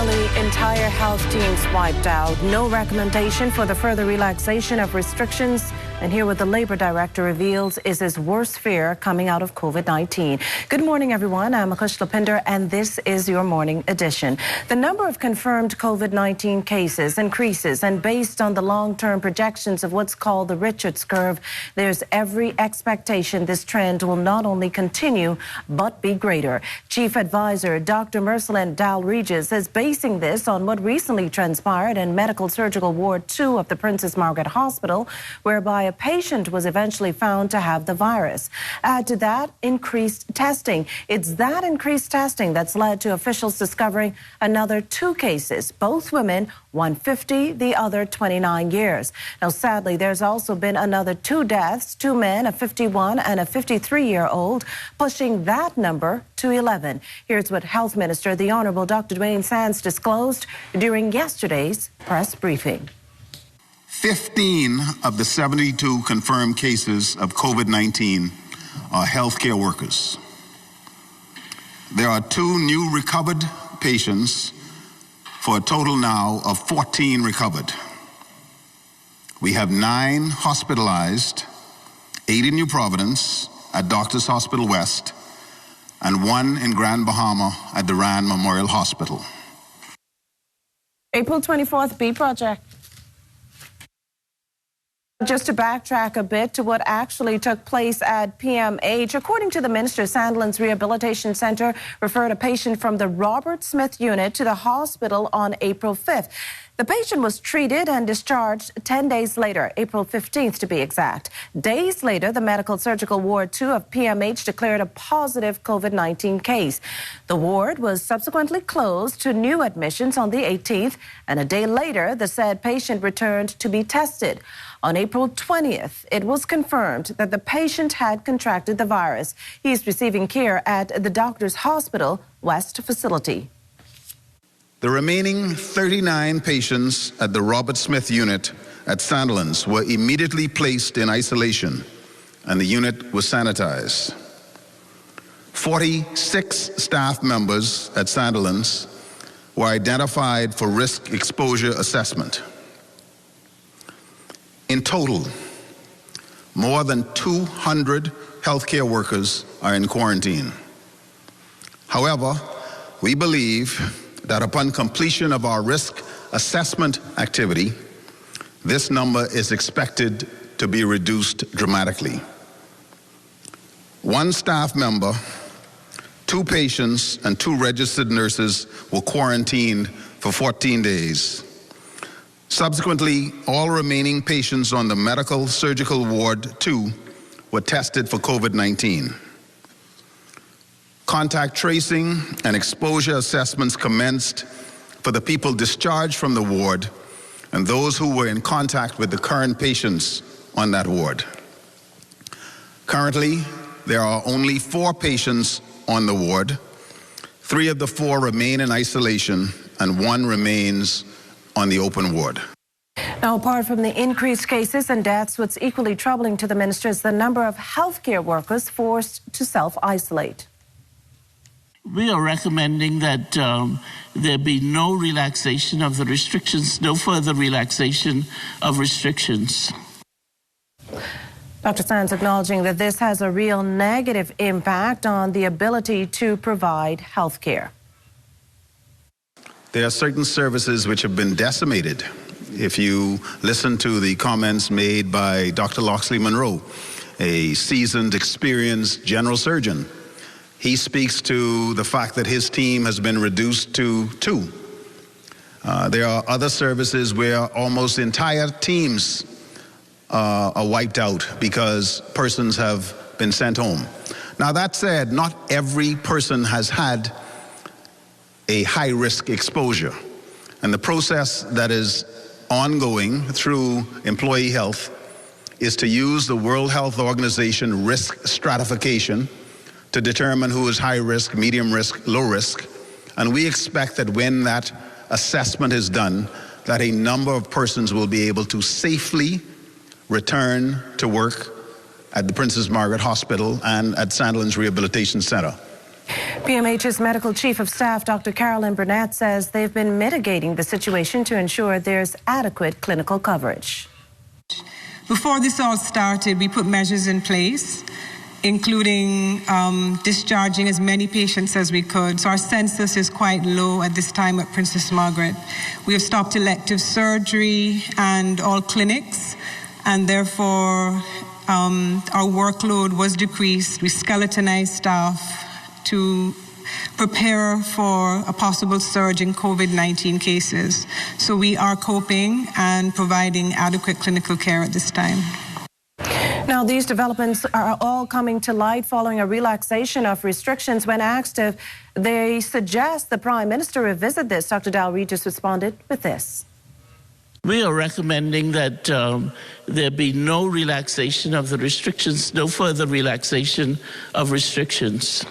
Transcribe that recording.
Nearly entire health teams wiped out. No recommendation for the further relaxation of restrictions. And here what the Labor Director reveals is his worst fear coming out of COVID-19. Good morning, everyone. I'm Akush Lapinder, and this is your morning edition. The number of confirmed COVID-19 cases increases, and based on the long-term projections of what's called the Richards curve, there's every expectation this trend will not only continue, but be greater. Chief Advisor Dr. Mercelin Dal-Regis is basing this on what recently transpired in Medical Surgical Ward 2 of the Princess Margaret Hospital, whereby a patient was eventually found to have the virus. Add to that increased testing. It's that increased testing that's led to officials discovering another 2 cases, both women, one 50, the other 29 years. Now, sadly, there's also been another 2 deaths, 2 men, a 51 and a 53-year-old, pushing that number to 11. Here's what Health Minister, the Honorable Dr. Duane Sands, disclosed during yesterday's press briefing. 15 of the 72 confirmed cases of COVID-19 are healthcare workers. There are 2 new recovered patients for a total now of 14 recovered. We have 9 hospitalized, 8 in New Providence at Doctors Hospital West, and 1 in Grand Bahama at the Rand Memorial Hospital. April 24th, B Project. Just to backtrack a bit to what actually took place at PMH, according to the minister, Sandilands Rehabilitation Center referred a patient from the Robert Smith unit to the hospital on April 5th. The patient was treated and discharged 10 days later, April 15th to be exact. Days later, the Medical Surgical Ward 2 of PMH declared a positive COVID-19 case. The ward was subsequently closed to new admissions on the 18th, and a day later, the said patient returned to be tested. On April 20th, it was confirmed that the patient had contracted the virus. He is receiving care at the Doctors Hospital West facility. The remaining 39 patients at the Robert Smith unit at Sandilands were immediately placed in isolation, and the unit was sanitized. 46 staff members at Sandilands were identified for risk exposure assessment. In total, more than 200 healthcare workers are in quarantine. However, we believe that upon completion of our risk assessment activity, this number is expected to be reduced dramatically. 1 staff member, 2 patients, and 2 registered nurses were quarantined for 14 days. Subsequently, all remaining patients on the Medical Surgical Ward 2 were tested for COVID-19. Contact tracing and exposure assessments commenced for the people discharged from the ward and those who were in contact with the current patients on that ward. Currently, there are only 4 patients on the ward. 3 of the 4 remain in isolation, and 1 remains on the open ward. Now, apart from the increased cases and deaths, what's equally troubling to the minister is the number of healthcare workers forced to self-isolate. We are recommending that there be no relaxation of the restrictions, no further relaxation of restrictions. Dr. Sands acknowledging that this has a real negative impact on the ability to provide health care. There are certain services which have been decimated. If you listen to the comments made by Dr. Loxley Monroe, a seasoned, experienced general surgeon, he speaks to the fact that his team has been reduced to 2. There are other services where almost entire teams are wiped out because persons have been sent home. Now, that said, not every person has had a high-risk exposure. And the process that is ongoing through employee health is to use the World Health Organization risk stratification to determine who is high risk, medium risk, low risk. And we expect that when that assessment is done, that a number of persons will be able to safely return to work at the Princess Margaret Hospital and at Sandilands Rehabilitation Center. PMH's Medical Chief of Staff, Dr. Carolyn Burnett, says they've been mitigating the situation to ensure there's adequate clinical coverage. Before this all started, we put measures in place, including discharging as many patients as we could. So our census is quite low at this time at Princess Margaret. We have stopped elective surgery and all clinics, and therefore our workload was decreased. We skeletonized staff to prepare for a possible surge in COVID-19 cases. So we are coping and providing adequate clinical care at this time. Now, these developments are all coming to light following a relaxation of restrictions. When asked if they suggest the Prime Minister revisit this, Dr. Dal Regis responded with this. We are recommending that there be no relaxation of the restrictions, no further relaxation of restrictions.